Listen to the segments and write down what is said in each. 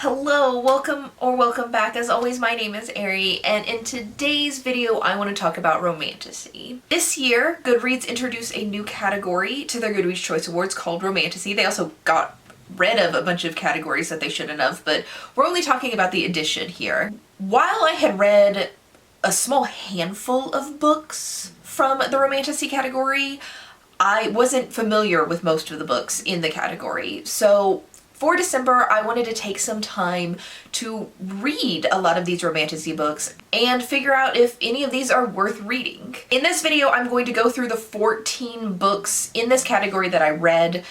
Hello, welcome back. As always, my name is Ari, and in today's video I want to talk about Romantasy. This year, Goodreads introduced a new category to their Goodreads Choice Awards called Romantasy. They also got rid of a bunch of categories that they shouldn't have, but we're only talking about the addition here. While I had read a small handful of books from the Romantasy category, I wasn't familiar with most of the books in the category. So for December, I wanted to take some time to read a lot of these Romantasy books and figure out if any of these are worth reading. In this video, I'm going to go through the 14 books in this category that I read.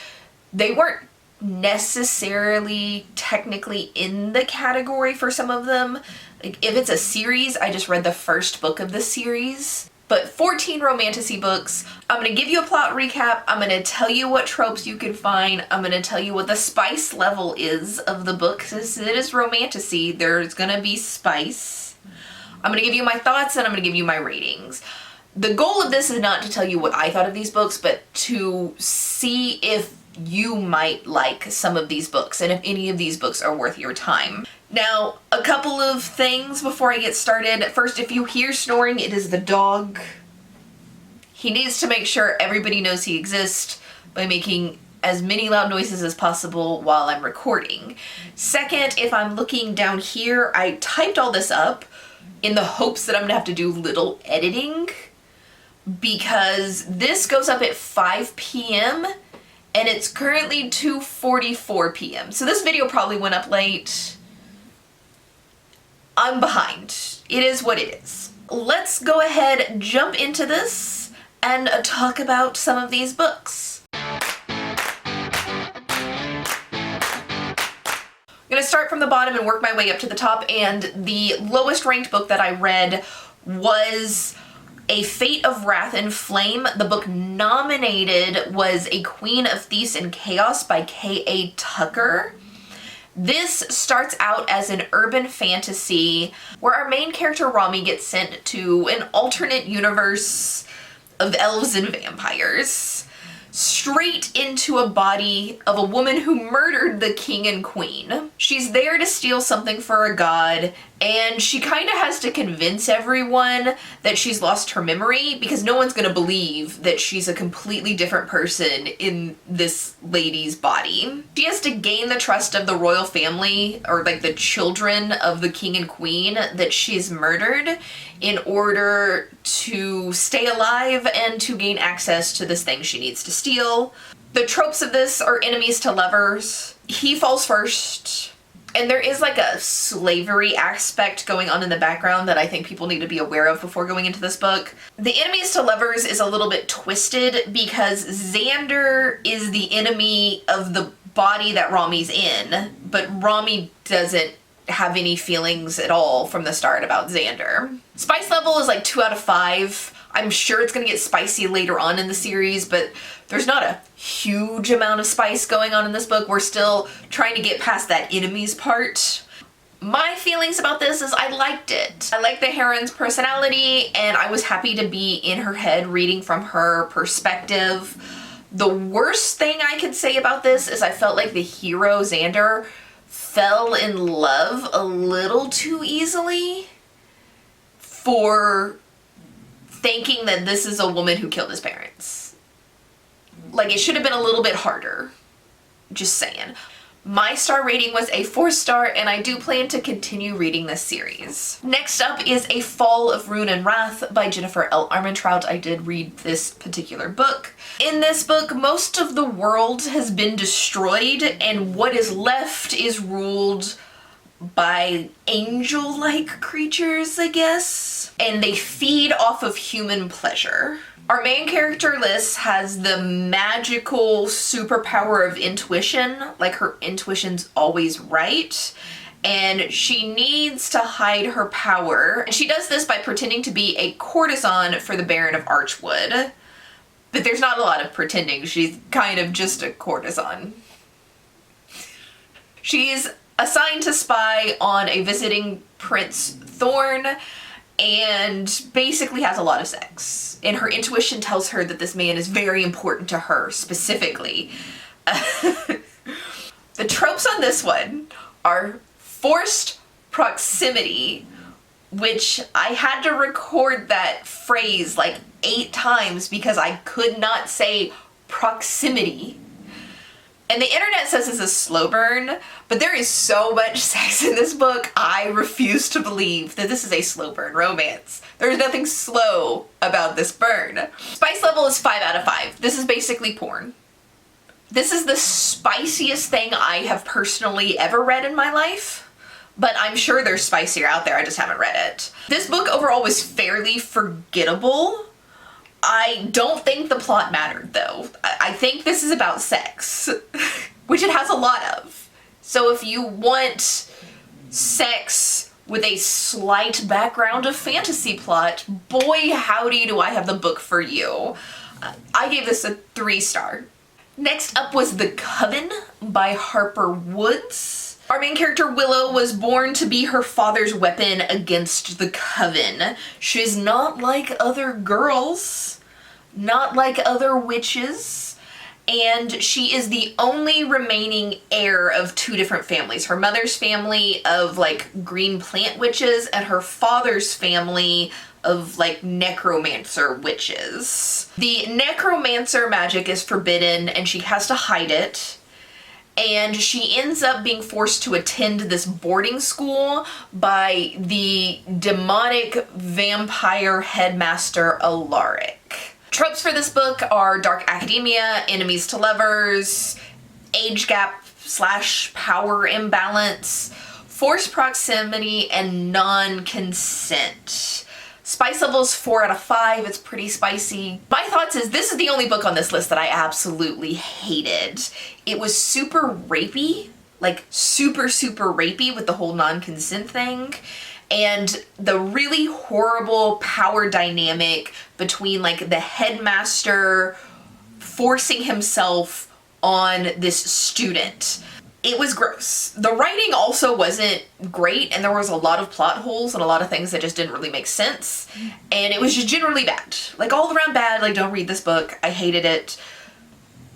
They weren't necessarily technically in the category for some of them. Like, if it's a series, I just read the first book of the series. But 14 Romantasy books. I'm going to give you a plot recap. I'm going to tell you what tropes you can find. I'm going to tell you what the spice level is of the book. Since it is Romantasy, there's going to be spice. I'm going to give you my thoughts and I'm going to give you my ratings. The goal of this is not to tell you what I thought of these books, but to see if you might like some of these books and if any of these books are worth your time. Now, a couple of things before I get started. First, if you hear snoring, it is the dog. He needs to make sure everybody knows he exists by making as many loud noises as possible while I'm recording. Second, if I'm looking down here, I typed all this up in the hopes that I'm gonna have to do little editing because this goes up at 5 p.m. and it's currently 2:44 p.m. So this video probably went up late. I'm behind. It is what it is. Let's go ahead, jump into this, and talk about some of these books. I'm gonna start from the bottom and work my way up to the top, and the lowest ranked book that I read was A Fate of Wrath and Flame. The book nominated was A Queen of Thieves and Chaos by K.A. Tucker. This starts out as an urban fantasy where our main character Rami gets sent to an alternate universe of elves and vampires, straight into a body of a woman who murdered the king and queen. She's there to steal something for a god, and she kind of has to convince everyone that she's lost her memory because no one's gonna believe that she's a completely different person in this lady's body. She has to gain the trust of the royal family, or like the children of the king and queen that she's murdered, in order to stay alive and to gain access to this thing she needs to steal. The tropes of this are enemies to lovers. He falls first. And there is like a slavery aspect going on in the background that I think people need to be aware of before going into this book. The enemies to lovers is a little bit twisted because Xander is the enemy of the body that Rami's in, but Rami doesn't have any feelings at all from the start about Xander. Spice level is like 2 out of 5. I'm sure it's gonna get spicy later on in the series, but there's not a huge amount of spice going on in this book. We're still trying to get past that enemies part. My feelings about this is I liked it. I liked the heroine's personality, and I was happy to be in her head reading from her perspective. The worst thing I could say about this is I felt like the hero, Xander, fell in love a little too easily for thinking that this is a woman who killed his parents. Like, it should have been a little bit harder. Just saying. My star rating was a 4-star, and I do plan to continue reading this series. Next up is A Fall of Rune and Wrath by Jennifer L. Armentrout. I did read this particular book. In this book, most of the world has been destroyed, and what is left is ruled by angel-like creatures, I guess, and they feed off of human pleasure. Our main character, Liz, has the magical superpower of intuition, like her intuition's always right, and she needs to hide her power. And she does this by pretending to be a courtesan for the Baron of Archwood, but there's not a lot of pretending. She's kind of just a courtesan. She's assigned to spy on a visiting Prince Thorn and basically has a lot of sex. And her intuition tells her that this man is very important to her, specifically. The tropes on this one are Forced proximity, which I had to record that phrase like 8 times because I could not say proximity. And the internet says it's a slow burn, but there is so much sex in this book, I refuse to believe that this is a slow burn romance. There's nothing slow about this burn. Spice level is 5 out of 5. This is basically porn. This is the spiciest thing I have personally ever read in my life, but I'm sure there's spicier out there, I just haven't read it. This book overall was fairly forgettable. I don't think the plot mattered though. I think this is about sex, which it has a lot of. So if you want sex with a slight background of fantasy plot, boy howdy do I have the book for you. I gave this a 3-star. Next up was The Coven by Harper Woods. Our main character Willow was born to be her father's weapon against the Coven. She's not like other girls, not like other witches, and she is the only remaining heir of 2 different families. Her mother's family of like green plant witches and her father's family of like necromancer witches. The necromancer magic is forbidden and she has to hide it. And she ends up being forced to attend this boarding school by the demonic vampire headmaster Alaric. Tropes for this book are dark academia, enemies to lovers, age gap / power imbalance, forced proximity, and non-consent. Spice level is 4 out of 5. It's pretty spicy. My thoughts is this is the only book on this list that I absolutely hated. It was super rapey, like super rapey with the whole non-consent thing. And the really horrible power dynamic between like the headmaster forcing himself on this student. It was gross. The writing also wasn't great, and there was a lot of plot holes and a lot of things that just didn't really make sense. And it was just generally bad. Like all around bad, like don't read this book. I hated it.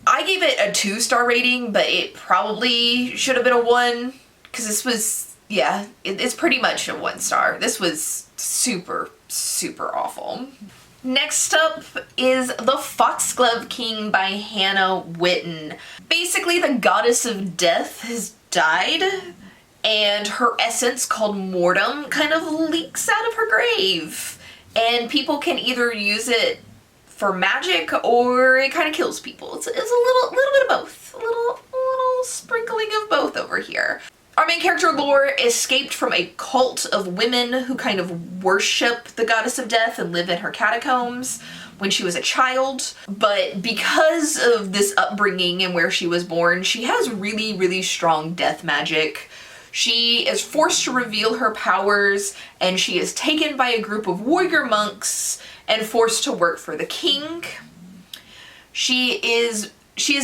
I gave it a 2-star rating, but it probably should have been a 1, because this was, yeah, it's pretty much a 1-star. This was super awful. Next up is The Foxglove King by Hannah Whitten. Basically, the goddess of death has died, and her essence, called Mortem, kind of leaks out of her grave. And people can either use it for magic, or it kind of kills people. It's a little bit of both. A little sprinkling of both over here. Our main character, Lore, escaped from a cult of women who kind of worship the goddess of death and live in her catacombs when she was a child. But because of this upbringing and where she was born, she has really strong death magic. She is forced to reveal her powers, and she is taken by a group of warrior monks and forced to work for the king. She has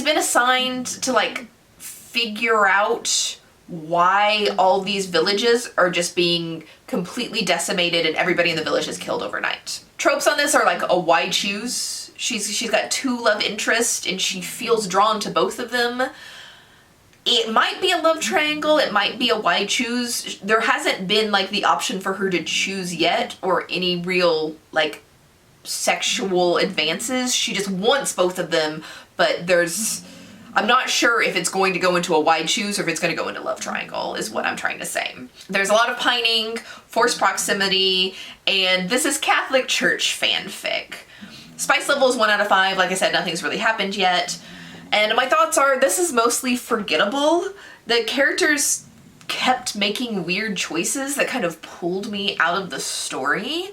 been assigned to like figure out why all these villages are just being completely decimated and everybody in the village is killed overnight. Tropes on this are like a why choose. She's got 2 love interests and she feels drawn to both of them. It might be a love triangle, it might be a why choose. There hasn't been like the option for her to choose yet, or any real like sexual advances. She just wants both of them, but I'm not sure if it's going to go into a wide choose or if it's going to go into love triangle, is what I'm trying to say. There's a lot of pining, forced proximity, and this is Catholic Church fanfic. Spice level is 1 out of 5. Like I said, nothing's really happened yet. And my thoughts are, this is mostly forgettable. The characters kept making weird choices that kind of pulled me out of the story.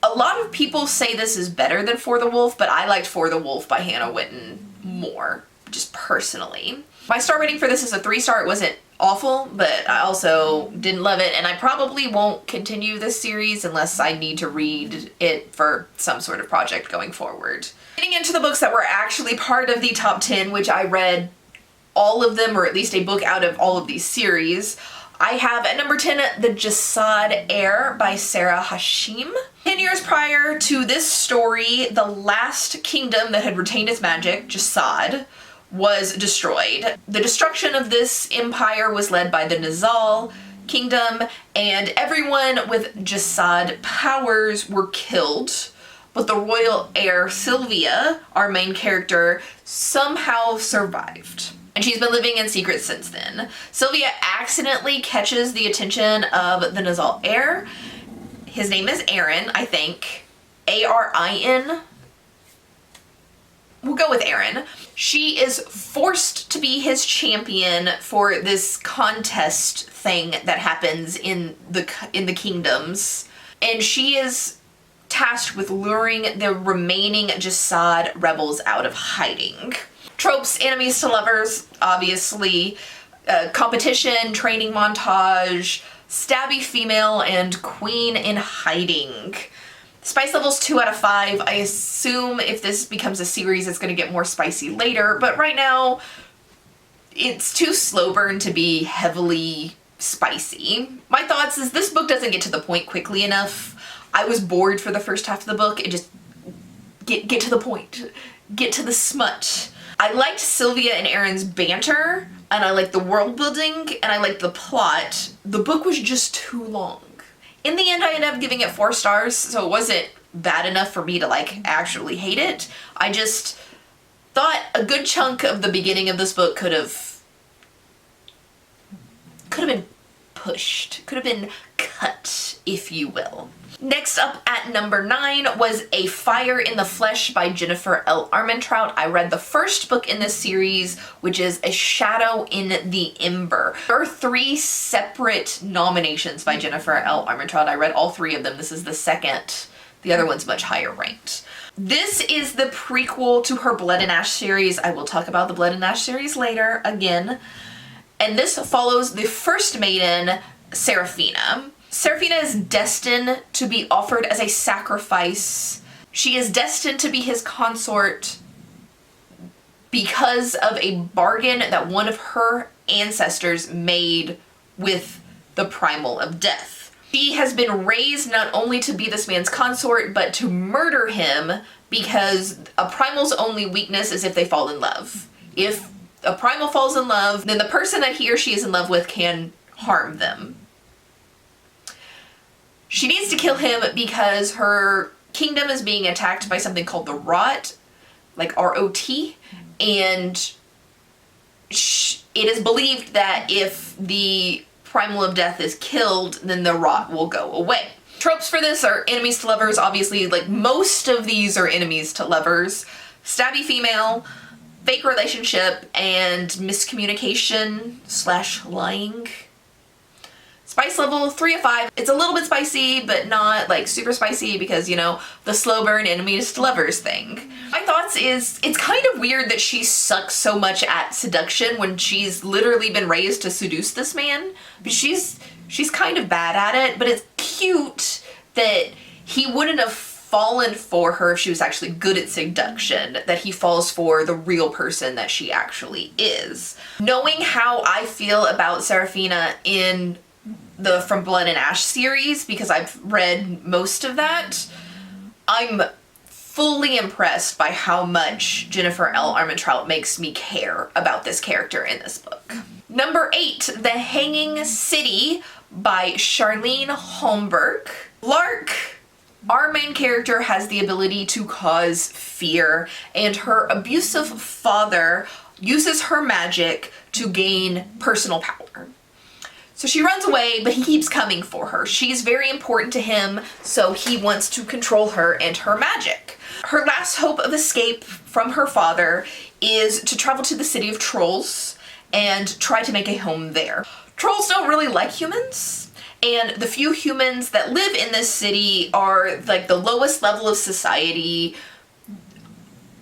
A lot of people say this is better than For the Wolf, but I liked For the Wolf by Hannah Whitten more, just personally. My star rating for this is a 3-star. It wasn't awful, but I also didn't love it, and I probably won't continue this series unless I need to read it for some sort of project going forward. Getting into the books that were actually part of the top 10, which I read all of them, or at least a book out of all of these series. I have at number 10, The Jad Air by Sarah Hashim. 10 years prior to this story, the last kingdom that had retained its magic, Jad, was destroyed. The destruction of this empire was led by the Nizal kingdom, and everyone with Jasad powers were killed, but the royal heir Sylvia, our main character, somehow survived. And she's been living in secret since then. Sylvia accidentally catches the attention of the Nizal heir. His name is Aaron, I think. A-R-I-N. We'll go with Aaron. She is forced to be his champion for this contest thing that happens in the kingdoms. And she is tasked with luring the remaining Jasad rebels out of hiding. Tropes, enemies to lovers, obviously. Competition, training montage, stabby female, and queen in hiding. Spice levels 2 out of 5. I assume if this becomes a series, it's going to get more spicy later, but right now, it's too slow burn to be heavily spicy. My thoughts is this book doesn't get to the point quickly enough. I was bored for the first half of the book. It just, get to the point. Get to the smut. I liked Sylvia and Aaron's banter, and I liked the world building, and I liked the plot. The book was just too long. In the end, I ended up giving it 4 stars, so it wasn't bad enough for me to, like, actually hate it. I just thought a good chunk of the beginning of this book could have been pushed. Could have been cut, if you will. Next up at number 9 was A Fire in the Flesh by Jennifer L. Armentrout. I read the first book in this series, which is A Shadow in the Ember. There are 3 separate nominations by Jennifer L. Armentrout. I read all 3 of them. This is the second. The other one's much higher ranked. This is the prequel to her Blood and Ash series. I will talk about the Blood and Ash series later again. And this follows the first maiden, Seraphina. Seraphina is destined to be offered as a sacrifice. She is destined to be his consort because of a bargain that one of her ancestors made with the Primal of Death. She has been raised not only to be this man's consort, but to murder him because a primal's only weakness is if they fall in love. If a primal falls in love, then the person that he or she is in love with can harm them. She needs to kill him because her kingdom is being attacked by something called the Rot, like R-O-T, and it is believed that if the Primal of Death is killed, then the Rot will go away. Tropes for this are enemies to lovers, obviously, like most of these are enemies to lovers. Stabby female, fake relationship, and miscommunication / lying. Spice level 3 of 5. It's a little bit spicy, but not like super spicy because, you know, the slow burn enemies to lovers thing. My thoughts is it's kind of weird that she sucks so much at seduction when she's literally been raised to seduce this man. But she's kind of bad at it, but it's cute that he wouldn't have fallen for her if she was actually good at seduction, that he falls for the real person that she actually is. Knowing how I feel about Seraphina in the From Blood and Ash series, because I've read most of that, I'm fully impressed by how much Jennifer L. Armentrout makes me care about this character in this book. Number 8, The Hanging City by Charlene Holmberg. Lark, our main character, has the ability to cause fear, and her abusive father uses her magic to gain personal power. So she runs away, but he keeps coming for her. She's very important to him, so he wants to control her and her magic. Her last hope of escape from her father is to travel to the city of trolls and try to make a home there. Trolls don't really like humans, and the few humans that live in this city are like the lowest level of society,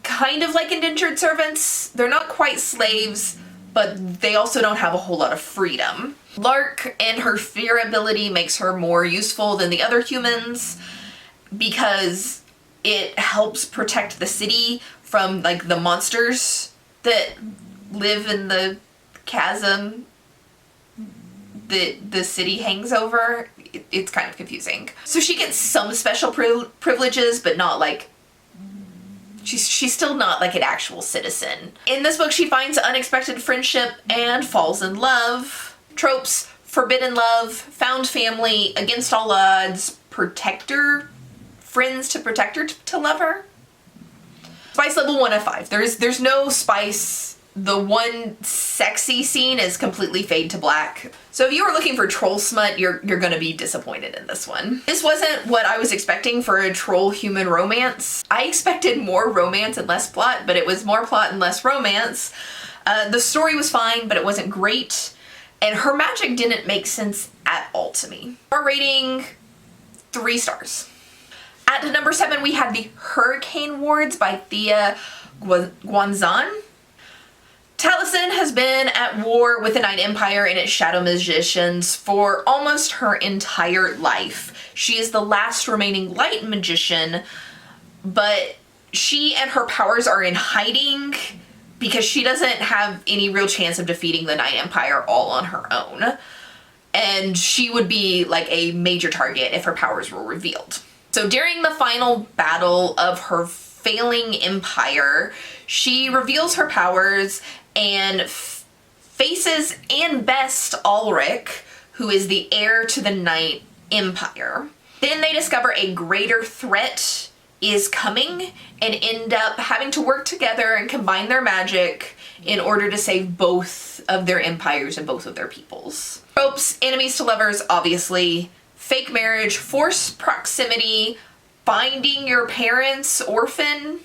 kind of like indentured servants. They're not quite slaves, but they also don't have a whole lot of freedom. Lark and her fear ability makes her more useful than the other humans because it helps protect the city from like the monsters that live in the chasm that the city hangs over. It's kind of confusing. So she gets some special privileges, but not like She's still not like an actual citizen. In this book, she finds unexpected friendship and falls in love. Tropes: forbidden love, found family, against all odds, protector, friends to protect her to love her. Spice level 1 of 5. There's no spice. The one sexy scene is completely fade to black. So if you were looking for troll smut, you're gonna be disappointed in this one. This wasn't what I was expecting for a troll human romance. I expected more romance and less plot, but it was more plot and less romance. The story was fine, but it wasn't great. And her magic didn't make sense at all to me. Our rating, 3 stars. At number 7, we had the Hurricane Wards by Thea Guanzan. Taliesin has been at war with the Night Empire and its shadow magicians for almost her entire life. She is the last remaining light magician, but she and her powers are in hiding because she doesn't have any real chance of defeating the Night Empire all on her own. And she would be like a major target if her powers were revealed. So during the final battle of her failing empire, she reveals her powers and faces and bests Ulrich, who is the heir to the Night Empire. Then they discover a greater threat is coming and end up having to work together and combine their magic in order to save both of their empires and both of their peoples. Tropes: enemies to lovers, obviously. Fake marriage, forced proximity, finding your parents orphan.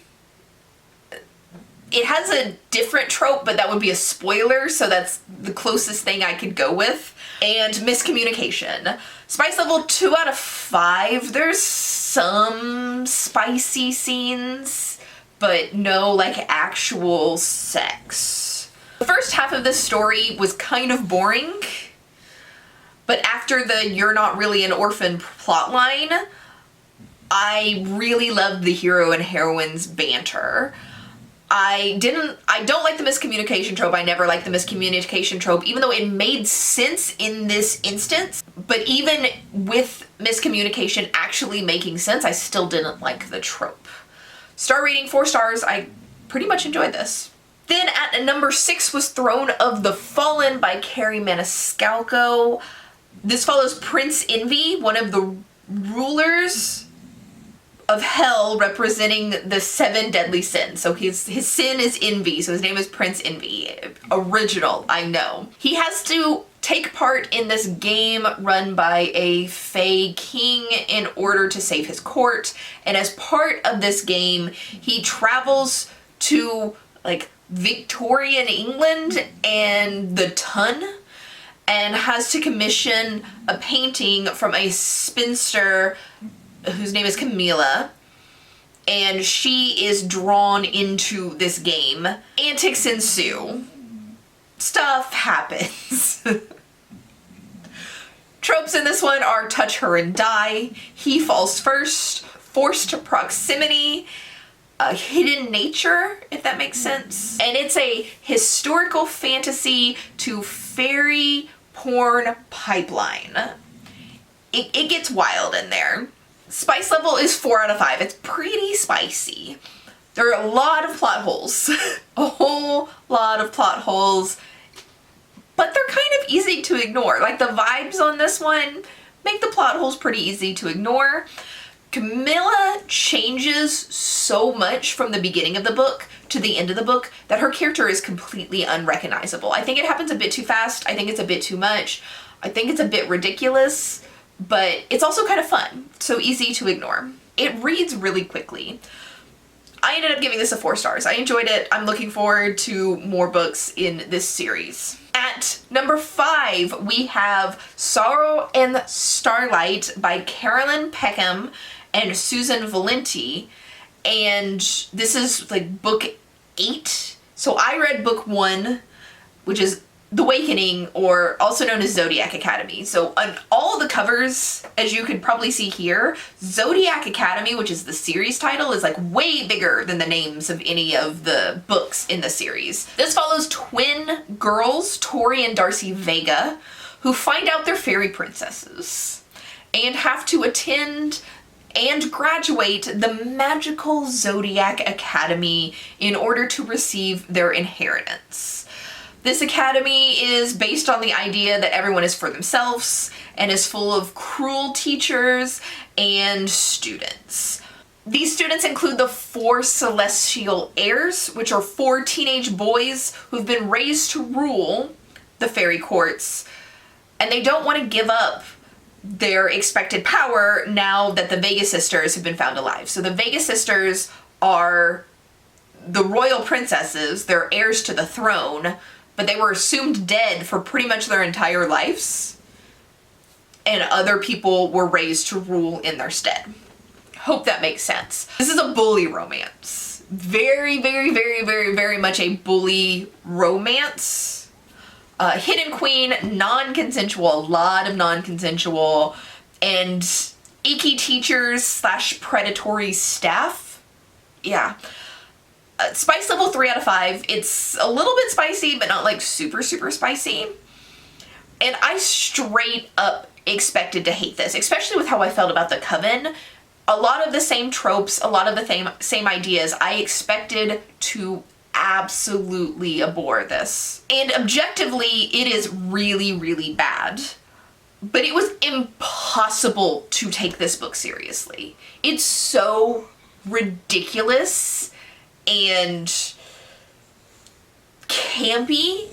It has a different trope, but that would be a spoiler, so that's the closest thing I could go with. And miscommunication. Spice level 2 out of 5. There's some spicy scenes, but no like actual sex. The first half of this story was kind of boring, but after the "you're not really an orphan" plotline, I really loved the hero and heroine's banter. I don't like the miscommunication trope. I never liked the miscommunication trope, even though it made sense in this instance. But even with miscommunication actually making sense, I still didn't like the trope. Star rating, 4 stars. I pretty much enjoyed this. Then at number 6 was Throne of the Fallen by Carrie Maniscalco. This follows Prince Envy, one of the rulers of hell, representing the 7 deadly sins. So his sin is envy, so his name is Prince Envy. Original, I know. He has to take part in this game run by a Fae king in order to save his court, and as part of this game, he travels to like Victorian England and the Tun, and has to commission a painting from a spinster whose name is Camilla, and she is drawn into this game. Antics ensue. Stuff happens. Tropes in this one are touch her and die, he falls first, forced proximity, a hidden nature, if that makes sense. And it's a historical fantasy to fairy porn pipeline. It gets wild in there. Spice level is 4 out of 5. It's pretty spicy. There are a lot of plot holes. A whole lot of plot holes. But they're kind of easy to ignore. Like, the vibes on this one make the plot holes pretty easy to ignore. Camilla changes so much from the beginning of the book to the end of the book that her character is completely unrecognizable. I think it happens a bit too fast. I think it's a bit too much. I think it's a bit ridiculous. But it's also kind of fun, so easy to ignore. It reads really quickly. I ended up giving this a 4 stars. I enjoyed it. I'm looking forward to more books in this series. At number 5, we have Sorrow and Starlight by Carolyn Peckham and Susan Valenti. And this is like book 8. So I read book 1, which is The Awakening, or also known as Zodiac Academy. So on all the covers, as you could probably see here, Zodiac Academy, which is the series title, is like way bigger than the names of any of the books in the series. This follows twin girls, Tori and Darcy Vega, who find out they're fairy princesses and have to attend and graduate the Magical Zodiac Academy in order to receive their inheritance. This academy is based on the idea that everyone is for themselves and is full of cruel teachers and students. These students include the 4 celestial heirs, which are 4 teenage boys who've been raised to rule the fairy courts, and they don't want to give up their expected power now that the Vega sisters have been found alive. So the Vega sisters are the royal princesses, they're heirs to the throne, but they were assumed dead for pretty much their entire lives, and other people were raised to rule in their stead. Hope that makes sense. This is a bully romance. Very, very, very, very, very much a bully romance. Hidden queen, non-consensual, a lot of non-consensual, and icky teachers slash predatory staff. Yeah. Spice level 3 out of 5. It's a little bit spicy, but not like super, super spicy. And I straight up expected to hate this, especially with how I felt about the Coven. A lot of the same tropes, a lot of the same ideas. I expected to absolutely abhor this. And objectively, it is really, really bad. But it was impossible to take this book seriously. It's so ridiculous and campy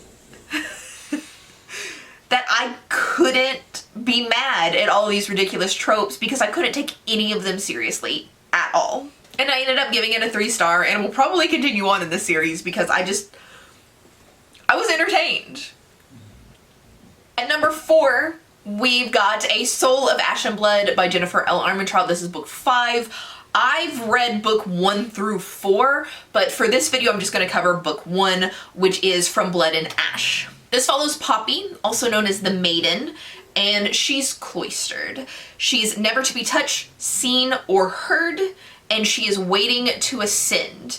that I couldn't be mad at all these ridiculous tropes because I couldn't take any of them seriously at all. And I ended up giving it a 3-star, and will probably continue on in this series because I was entertained. At number 4, we've got A Soul of Ash and Blood by Jennifer L. Armentrout. This is book 5. I've read book 1 through 4, but for this video I'm just going to cover book 1, which is From Blood and Ash. This follows Poppy, also known as the Maiden, and she's cloistered. She's never to be touched, seen, or heard, and she is waiting to ascend.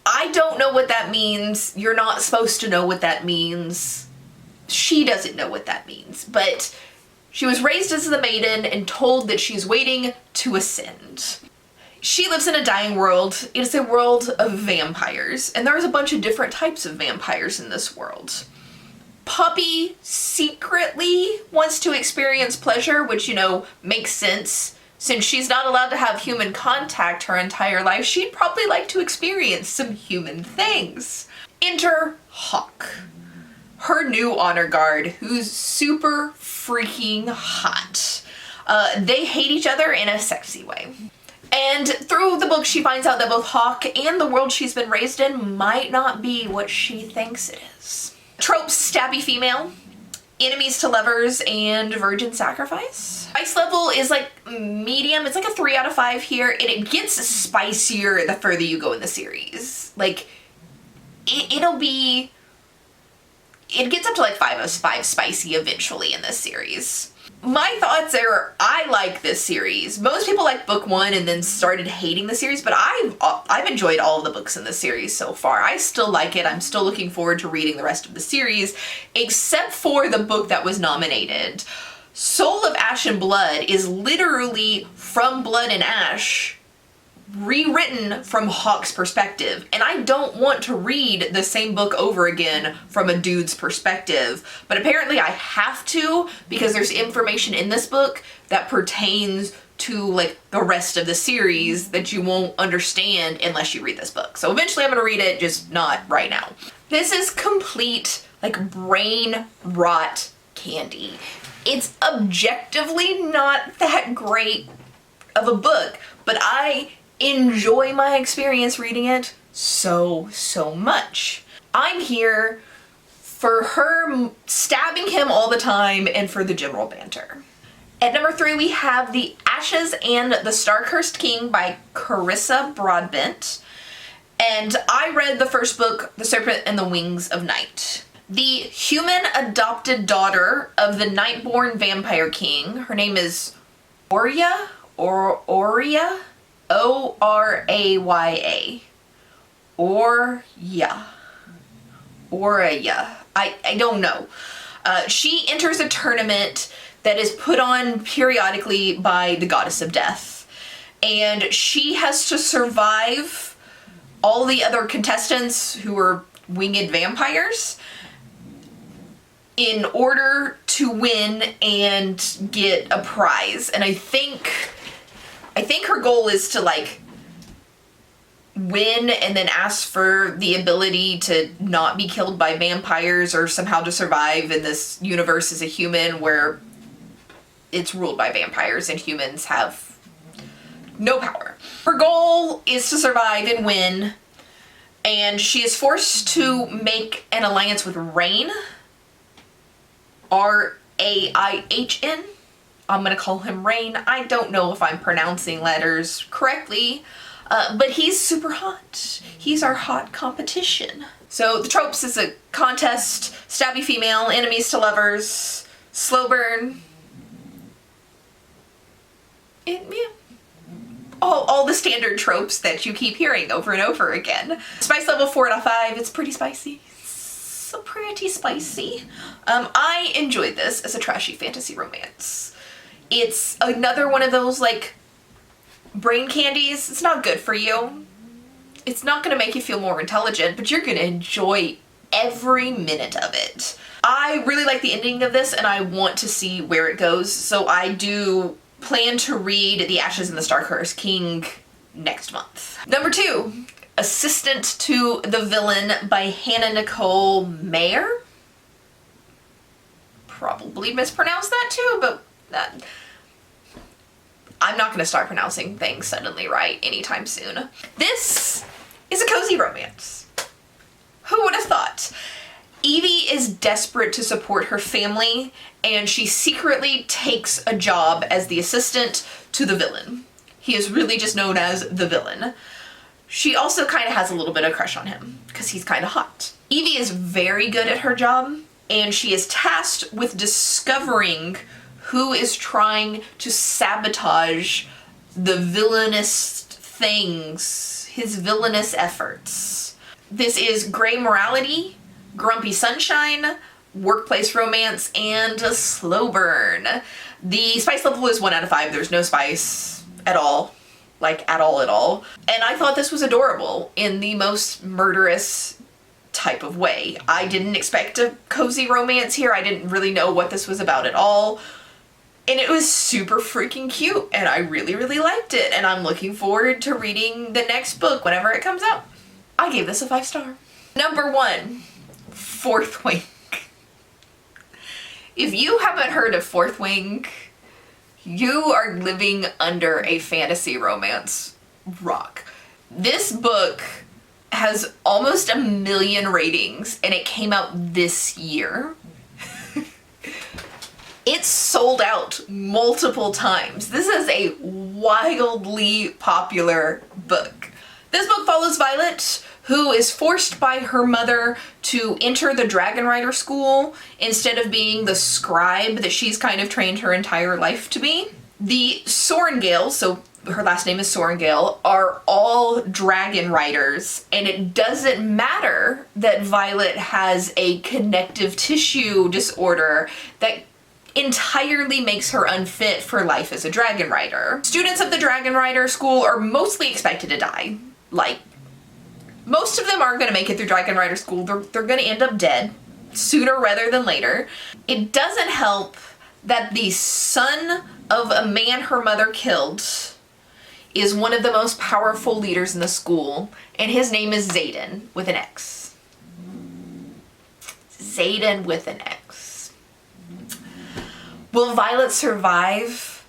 I don't know what that means. You're not supposed to know what that means. She doesn't know what that means, but she was raised as the Maiden and told that she's waiting to ascend. She lives in a dying world. It is a world of vampires, and there's a bunch of different types of vampires in this world. Poppy secretly wants to experience pleasure, which, you know, makes sense. Since she's not allowed to have human contact her entire life, she'd probably like to experience some human things. Enter Hawk, her new honor guard, who's super freaking hot. They hate each other in a sexy way. And through the book, she finds out that both Hawk and the world she's been raised in might not be what she thinks it is. Tropes: stabby female, enemies to lovers, and virgin sacrifice. Spice level is like medium. It's like a 3 out of 5 here, and it gets spicier the further you go in the series. Like, it gets up to like 5 out of 5 spicy eventually in this series. My thoughts are, I like this series. Most people like book 1 and then started hating the series, but I've enjoyed all of the books in the series so far. I still like it. I'm still looking forward to reading the rest of the series, except for the book that was nominated. Soul of Ash and Blood is literally From Blood and Ash, rewritten from Hawk's perspective, and I don't want to read the same book over again from a dude's perspective, but apparently I have to because there's information in this book that pertains to like the rest of the series that you won't understand unless you read this book. So eventually I'm gonna read it, just not right now. This is complete like brain rot candy. It's objectively not that great of a book, but I enjoy my experience reading it so much. I'm here for her stabbing him all the time and for the general banter. At number 3, we have The Ashes and the Star-Cursed King by Carissa Broadbent. And I read the first book, The Serpent and the Wings of Night. The human adopted daughter of the Nightborn Vampire King, her name is Oraya, Oraya? O-R-A-Y-A. Oraya. I don't know. She enters a tournament that is put on periodically by the goddess of death. And she has to survive all the other contestants who are winged vampires in order to win and get a prize. And I think her goal is to like win and then ask for the ability to not be killed by vampires or somehow to survive in this universe as a human where it's ruled by vampires and humans have no power. Her goal is to survive and win, and she is forced to make an alliance with Rain. R-A-I-H-N. I'm gonna call him Rain. I don't know if I'm pronouncing letters correctly, but he's super hot. He's our hot competition. So the tropes is a contest, stabby female, enemies to lovers, slow burn. Yeah. All the standard tropes that you keep hearing over and over again. Spice level 4 out of 5. It's pretty spicy. So pretty spicy. I enjoyed this as a trashy fantasy romance. It's another one of those like brain candies. It's not good for you. It's not gonna make you feel more intelligent, but you're gonna enjoy every minute of it. I really like the ending of this and I want to see where it goes, so I do plan to read The Ashes and the Star-Cursed King next month. Number 2, Assistant to the Villain by Hannah Nicole Mayer. Probably mispronounced that too, but I'm not gonna start pronouncing things suddenly right anytime soon. This is a cozy romance. Who would have thought? Evie is desperate to support her family, and she secretly takes a job as the assistant to the villain. He is really just known as the villain. She also kind of has a little bit of a crush on him, because he's kind of hot. Evie is very good at her job, and she is tasked with discovering who is trying to sabotage the villainous things, his villainous efforts. This is gray morality, grumpy sunshine, workplace romance, and a slow burn. The spice level is 1 out of 5. There's no spice at all. Like, at all. And I thought this was adorable in the most murderous type of way. I didn't expect a cozy romance here. I didn't really know what this was about at all. And it was super freaking cute, and I really, really liked it. And I'm looking forward to reading the next book whenever it comes out. I gave this a 5-star. Number 1. Fourth Wing. If you haven't heard of Fourth Wing, you are living under a fantasy romance rock. This book has almost 1 million ratings, and it came out this year. It's sold out multiple times. This is a wildly popular book. This book follows Violet, who is forced by her mother to enter the Dragon Rider school instead of being the scribe that she's kind of trained her entire life to be. The Sorengale, so her last name is Sorengale, are all dragon riders, and it doesn't matter that Violet has a connective tissue disorder that entirely makes her unfit for life as a dragon rider. Students of the Dragon Rider school are mostly expected to die. Like, most of them aren't going to make it through Dragon Rider school. They're going to end up dead sooner rather than later. It doesn't help that the son of a man her mother killed is one of the most powerful leaders in the school, and his name is Xaden with an X. Xaden with an X. Will Violet survive?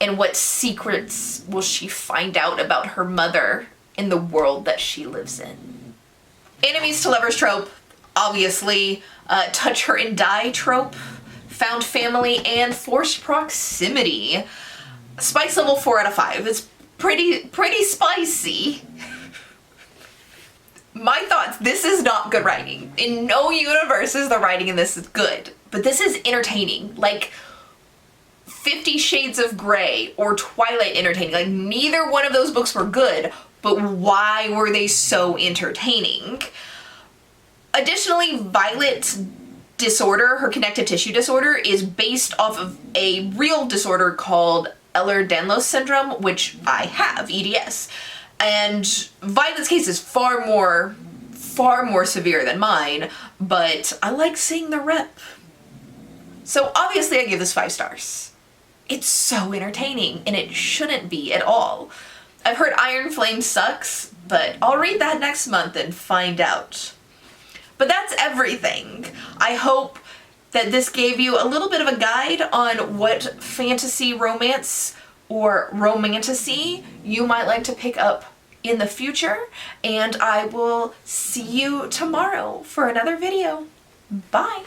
And what secrets will she find out about her mother in the world that she lives in? Enemies to lovers trope, obviously. Touch her and die trope. Found family and forced proximity. Spice level 4 out of 5. It's pretty spicy. My thoughts, this is not good writing. In no universe is the writing in this good. But this is entertaining. Like 50 Shades of Grey or Twilight entertaining. Like, neither one of those books were good, but why were they so entertaining? Additionally, Violet disorder, her connective tissue disorder, is based off of a real disorder called Ehlers-Danlos syndrome, which I have, EDS. And Violet's case is far more severe than mine, but I like seeing the rep. So obviously I give this 5 stars. It's so entertaining, and it shouldn't be at all. I've heard Iron Flame sucks, but I'll read that next month and find out. But that's everything. I hope that this gave you a little bit of a guide on what fantasy romance or romantasy you might like to pick up in the future, and I will see you tomorrow for another video. Bye!